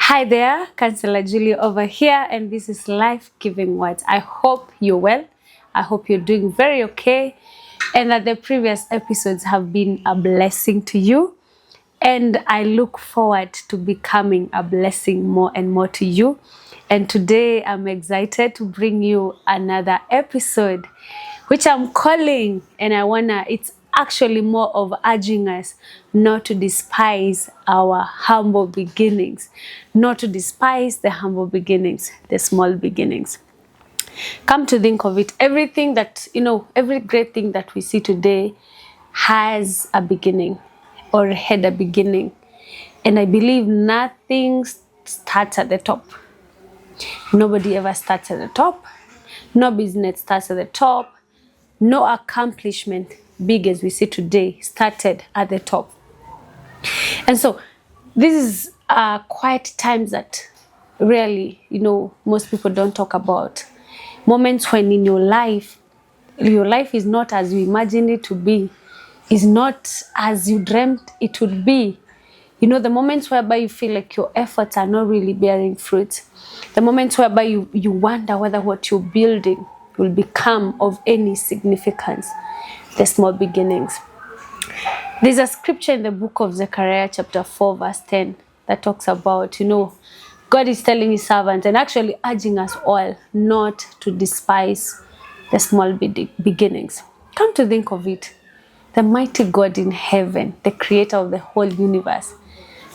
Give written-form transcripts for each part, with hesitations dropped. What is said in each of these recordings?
Hi there, Counsellor Julie over here, and this is Life-Giving Words. I hope you're well. I hope you're doing very okay, and that the previous episodes have been a blessing to you. And I look forward to becoming a blessing more and more to you. And today I'm excited to bring you another episode, which I'm calling, and it's actually more of urging us not to despise our humble beginnings, not to despise the humble beginnings, the small beginnings. Come to think of it, everything that, every great thing that we see today has a beginning or had a beginning. And I believe nothing starts at the top. Nobody ever starts at the top. No business starts at the top. No accomplishment, big as we see today, started at the top. And so this is quiet times that really, most people don't talk about. Moments when in your life is not as you imagined it to be, is not as you dreamt it would be. The moments whereby you feel like your efforts are not really bearing fruit. The moments whereby you wonder whether what you're building will become of any significance. The small beginnings. There's a scripture in the book of Zechariah chapter 4 verse 10 that talks about, God is telling his servants and actually urging us all not to despise the small beginnings. Come to think of it, the mighty God in heaven, the creator of the whole universe,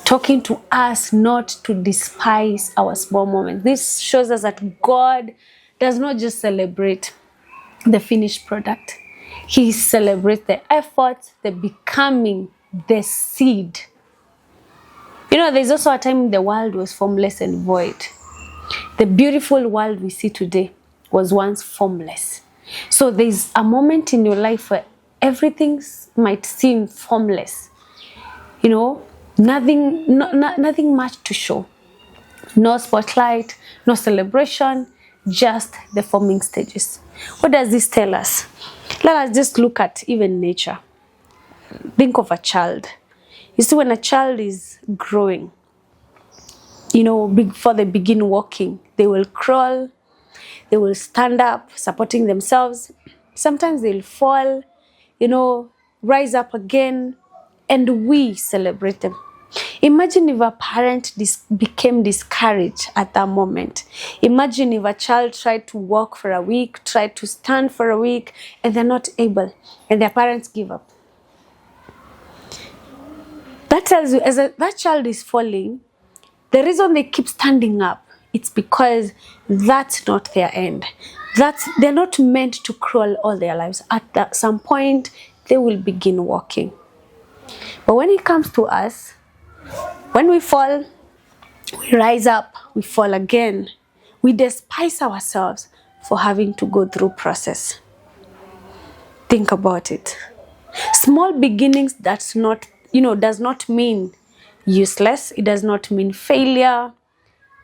talking to us not to despise our small moments. This shows us that God does not just celebrate the finished product. He celebrates the effort, the becoming, the seed. There's also a time the world was formless and void. The beautiful world we see today was once formless. So there's a moment in your life where everything might seem formless. Nothing much to show. No spotlight, no celebration, just the forming stages. What does this tell us? Let us just look at even nature. Think of a child. You see, when a child is growing, before they begin walking, they will crawl, they will stand up, supporting themselves. Sometimes they'll fall, rise up again, and we celebrate them. Imagine if a parent became discouraged at that moment. Imagine if a child tried to walk for a week, tried to stand for a week, and they're not able, and their parents give up. That tells you, that child is falling, the reason they keep standing up, it's because that's not their end. They're not meant to crawl all their lives. At some point, they will begin walking. But when it comes to us, when we fall, we rise up, we fall again. We despise ourselves for having to go through process. Think about it. Small beginnings does not mean useless. It does not mean failure.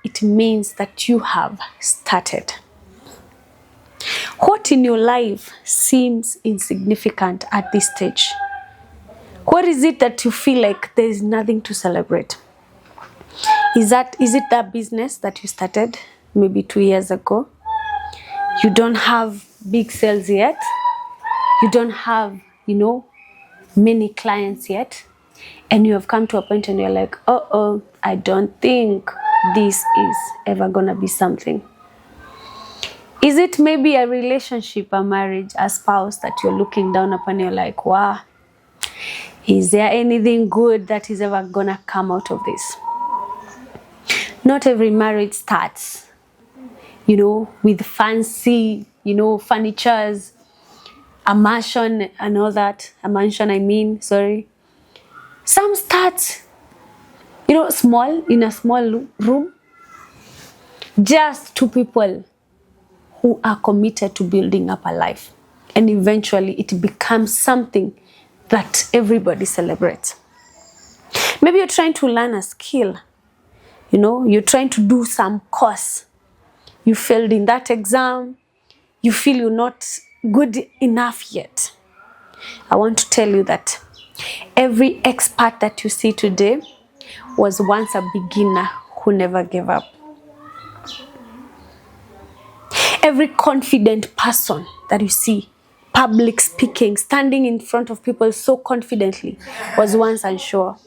It means that you have started. What in your life seems insignificant at this stage? What is it that you feel like there is nothing to celebrate? Is it that business that you started maybe 2 years ago? You don't have big sales yet. You don't have, many clients yet. And you have come to a point and you're like, I don't think this is ever going to be something. Is it maybe a relationship, a marriage, a spouse that you're looking down upon and you're like, wow, is there anything good that is ever going to come out of this? Not every marriage starts, with fancy, furnitures, a mansion and all that. Some start, small, in a small room. Just two people who are committed to building up a life. And eventually it becomes something that everybody celebrates. Maybe you're trying to learn a skill. You're trying to do some course. You failed in that exam. You feel you're not good enough yet. I want to tell you that every expert that you see today was once a beginner who never gave up. Every confident person that you see, public speaking, standing in front of people so confidently, was once unsure.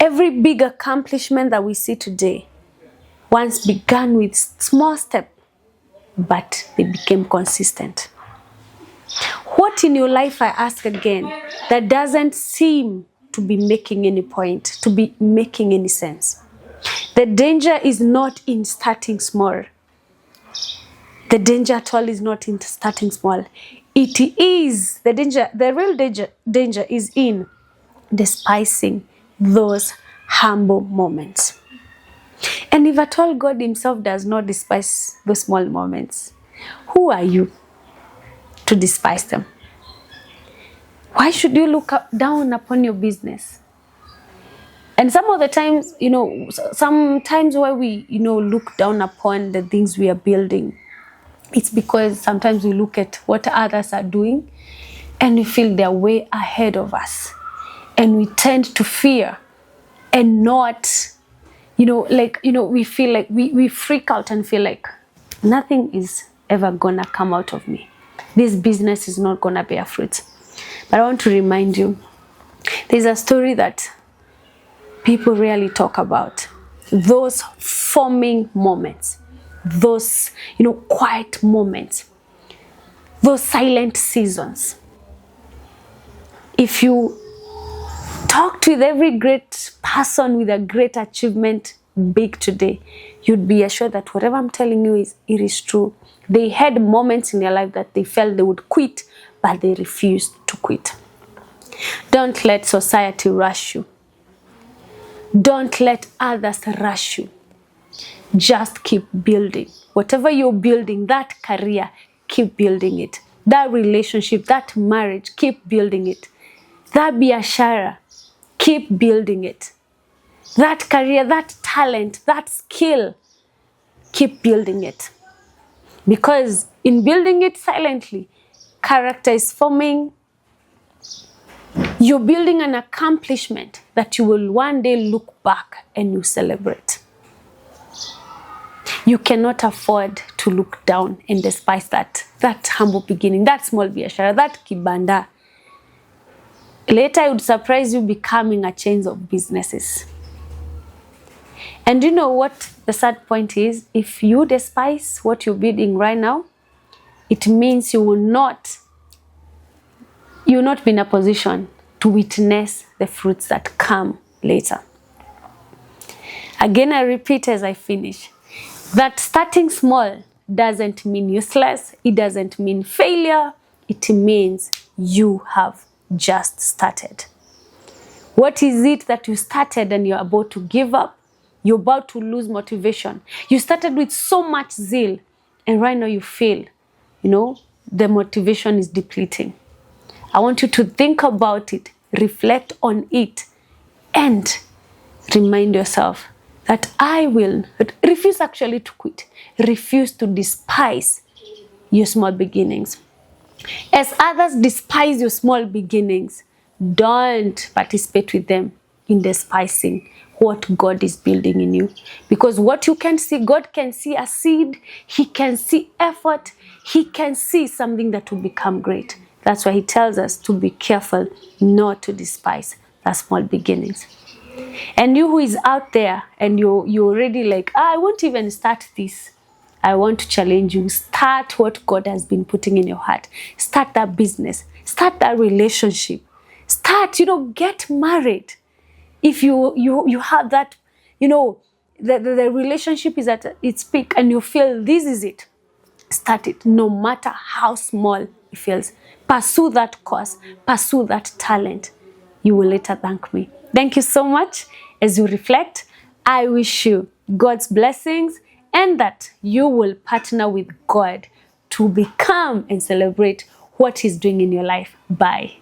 Every big accomplishment that we see today once began with small steps, but they became consistent. What in your life, I ask again, that doesn't seem to be making any point, to be making any sense? The danger is not in starting small. The danger at all is not in starting small. It is the danger, the real danger is in despising those humble moments. And if at all God himself does not despise those small moments, who are you to despise them? Why should you look down upon your business? And some of the times, sometimes why we, look down upon the things we are building, it's because sometimes we look at what others are doing and we feel they're way ahead of us. And we tend to fear and not, we feel like we freak out and feel like nothing is ever gonna come out of me. This business is not gonna bear fruit. But I want to remind you, there's a story that people rarely talk about. Those forming moments, those, quiet moments, those silent seasons. If you talked with every great person with a great achievement, big today, you'd be assured that whatever I'm telling you it is true. They had moments in their life that they felt they would quit, but they refused to quit. Don't let society rush you. Don't let others rush you. Just keep building. Whatever you're building, that career, keep building it. That relationship, that marriage, keep building it. That biashara, keep building it. That career, that talent, that skill, keep building it. Because in building it silently, character is forming. You're building an accomplishment that you will one day look back and you celebrate. You cannot afford to look down and despise that humble beginning, that small biashara, that kibanda. Later it would surprise you becoming a chain of businesses. And you know what the sad point is? If you despise what you're building right now, it means you will not be in a position to witness the fruits that come later. Again, I repeat as I finish, that starting small doesn't mean useless. It doesn't mean failure. It means you have just started. What is it that you started and you're about to give up? You're about to lose motivation. You started with so much zeal and right now you feel, the motivation is depleting. I want you to think about it, reflect on it, and remind yourself that I will refuse actually to quit. Refuse to despise your small beginnings. As others despise your small beginnings, don't participate with them in despising what God is building in you. Because what you can see, God can see a seed, He can see effort, He can see something that will become great. That's why He tells us to be careful not to despise the small beginnings. And you who is out there and you're already like, I won't even start this. I want to challenge you. Start what God has been putting in your heart. Start that business. Start that relationship. Start, get married. If you have that, the relationship is at its peak and you feel this is it, start it, no matter how small it feels. Pursue that course. Pursue that talent. You will later thank me. Thank you so much. As you reflect, I wish you God's blessings and that you will partner with God to become and celebrate what He's doing in your life. Bye.